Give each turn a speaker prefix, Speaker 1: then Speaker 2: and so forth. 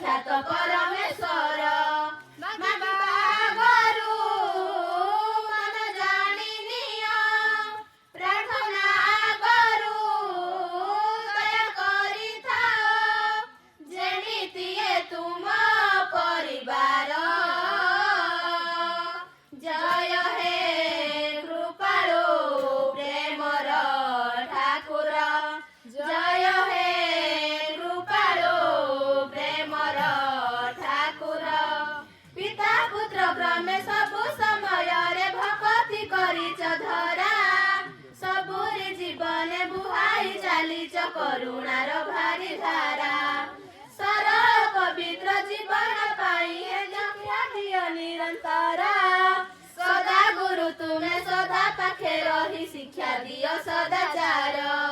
Speaker 1: साक्षात परमेश्वर क्रमे सबु समय रे भक्ति करिच धरा सबुरे जीवन बुहाई चालिच करुणार भारी धारा सरल पवित्र जीवन पाई दियो निरंतरा सदा गुरु तुमे सदा पाखे रही शिक्षा दियो सदाचार।